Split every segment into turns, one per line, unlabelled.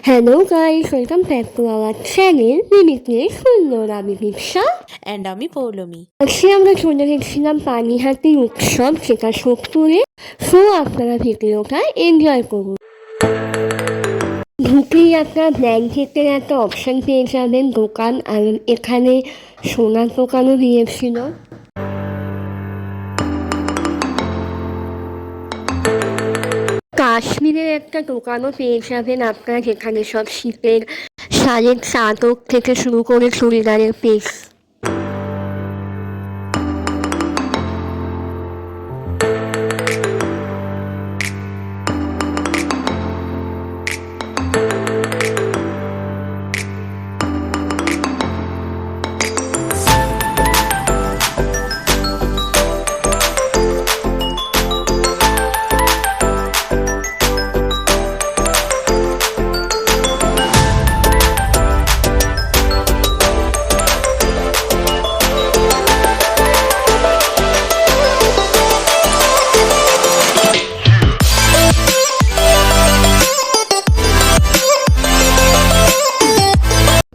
Hello guys, welcome back to our channel Limitless সুন্দর আমি দীক্ষা।
অ্যান্ড আমি পৌলমী।
আজকে আমরা চলে গেছিলাম পানিহাটি উৎসব, যেটা সোদপুরে। সো আপনারা ভিডিওটা এনজয় করুন। ঢুকেই আপনার ব্ল্যাঙ্কেটের একটা অপশন পেয়ে যাবেন দোকান, আর এখানে সোনার দোকানও দিয়েছিল। কাশ্মীরের একটা দোকানও পেয়ে যাবেন আপনারা, যেখানে সব শীতের শাড়ির চাদর থেকে শুরু করে চুড়িদারের পিস।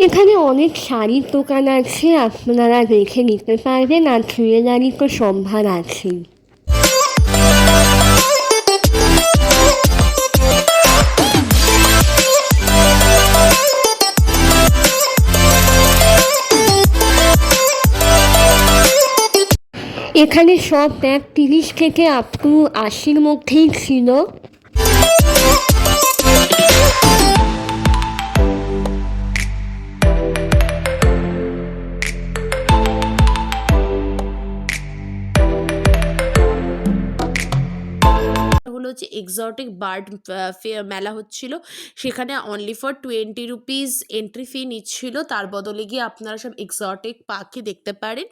এখানে অনেক শাড়ির দোকান আছে, আপনারা দেখে নিতে পারবেন, আর জুয়েলারি তো সম্ভার আছে। এখানে সব ব্যাগ 30 থেকে আপ টু 80-র মধ্যেই ছিল।
হলো হচ্ছে এক্সোটিক বার্ড মেলা হচ্ছিল, সেখানে only for 20 rupees entry fee নিচ্ছিল। তার বদলে গিয়ে আপনারা সব এক্সোটিক পাখি দেখতে পারেন,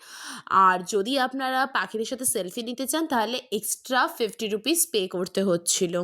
আর যদি আপনারা পাখিদের সাথে সেলফি নিতে চান তাহলে এক্সট্রা 50 রুপিস পে করতে হচ্ছিল।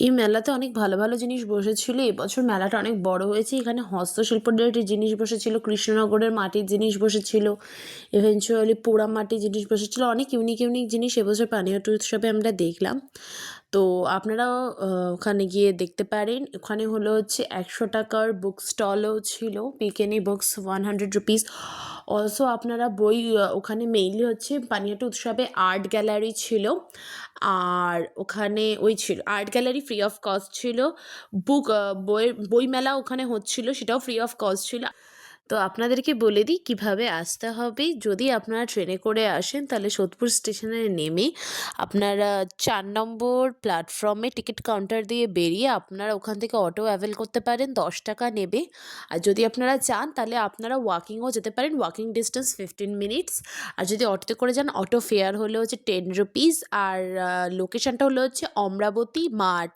এই মেলাতে অনেক ভালো ভালো জিনিস বসেছিল। এবছর মেলাটা অনেক বড় হয়েছে। এখানে হস্তশিল্পের জিনিস বসেছিল, কৃষ্ণনগরের মাটির জিনিস বসেছিল, ইভেনচুয়ালি পোড়া মাটির জিনিস বসেছিল। অনেক ইউনিক ইউনিক জিনিস এবছর পানিহাটি উৎসবে আমরা দেখলাম। তো আপনারাও ওখানে গিয়ে দেখতে পারেন। ওখানে হলো হচ্ছে 100 টাকার বুক স্টলও ছিল, পিকেনি বুকস 100 রুপিস। অলসো আপনারা বই, ওখানে মেইনলি হচ্ছে পানিহাটি উৎসবে আর্ট গ্যালারি ছিল, আর ওখানে ওই ছিল art gallery free of cost ছিল। বই মেলা ওখানে হচ্ছিল, সেটাও ফ্রি অফ কস্ট ছিল। তো আপনাদেরকে বলে দিই কিভাবে আসতে হবে। যদি আপনারা ট্রেনে করে আসেন তাহলে সোদপুর স্টেশনে নেমে আপনারা 4 নম্বর প্ল্যাটফর্মে টিকিট কাউন্টার দিয়ে বেরিয়ে আপনারা ওখান থেকে অটো অ্যাভেল করতে পারেন, 10 টাকা নেবে। আর যদি আপনারা চান তাহলে আপনারা ওয়াকিংও যেতে পারেন, ওয়াকিং ডিস্টেন্স 15 মিনিটস। আর যদি অটোতে করে যান, অটো ফেয়ার হলো হচ্ছে 10 রুপিস। আর লোকেশানটা হলো হচ্ছে অমরাবতী মাঠ।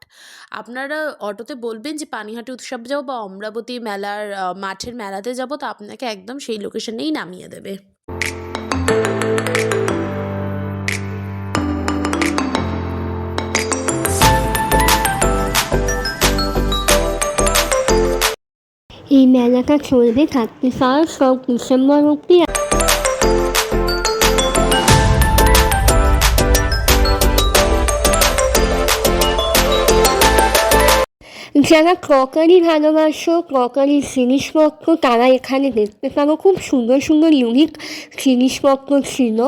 আপনারা অটোতে বলবেন যে পানিহাটি উৎসব যাবো বা অমরাবতী মেলার মাঠের মেলাতে যাবো, তো আপনাকে একদম সেই লোকেশনেই নামিয়ে দেবে।
এই মেলাটা চলবে 31 ডিসেম্বর অব্দি। যারা ক্রকারি ভালোবাসো, ক্রকারির জিনিসপত্র, তারা এখানে দেখতে পারো। খুব সুন্দর সুন্দর ইউনিক জিনিসপত্র ছিল।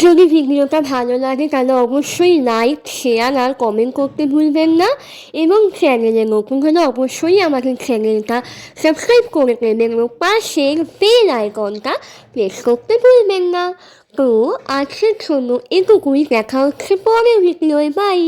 যদি ভিডিওটা ভালো লাগে তাহলে অবশ্যই লাইক, শেয়ার আর কমেন্ট করতে ভুলবেন না, এবং চ্যানেলে নতুন হলে অবশ্যই আমাদের চ্যানেলটা সাবস্ক্রাইব করে দেবেন এবং পাশের বেল আইকনটা প্রেস করতে ভুলবেন না। তো আজকের জন্য এটুকুই, দেখা হচ্ছে পরের ভিডিওয়। বাই।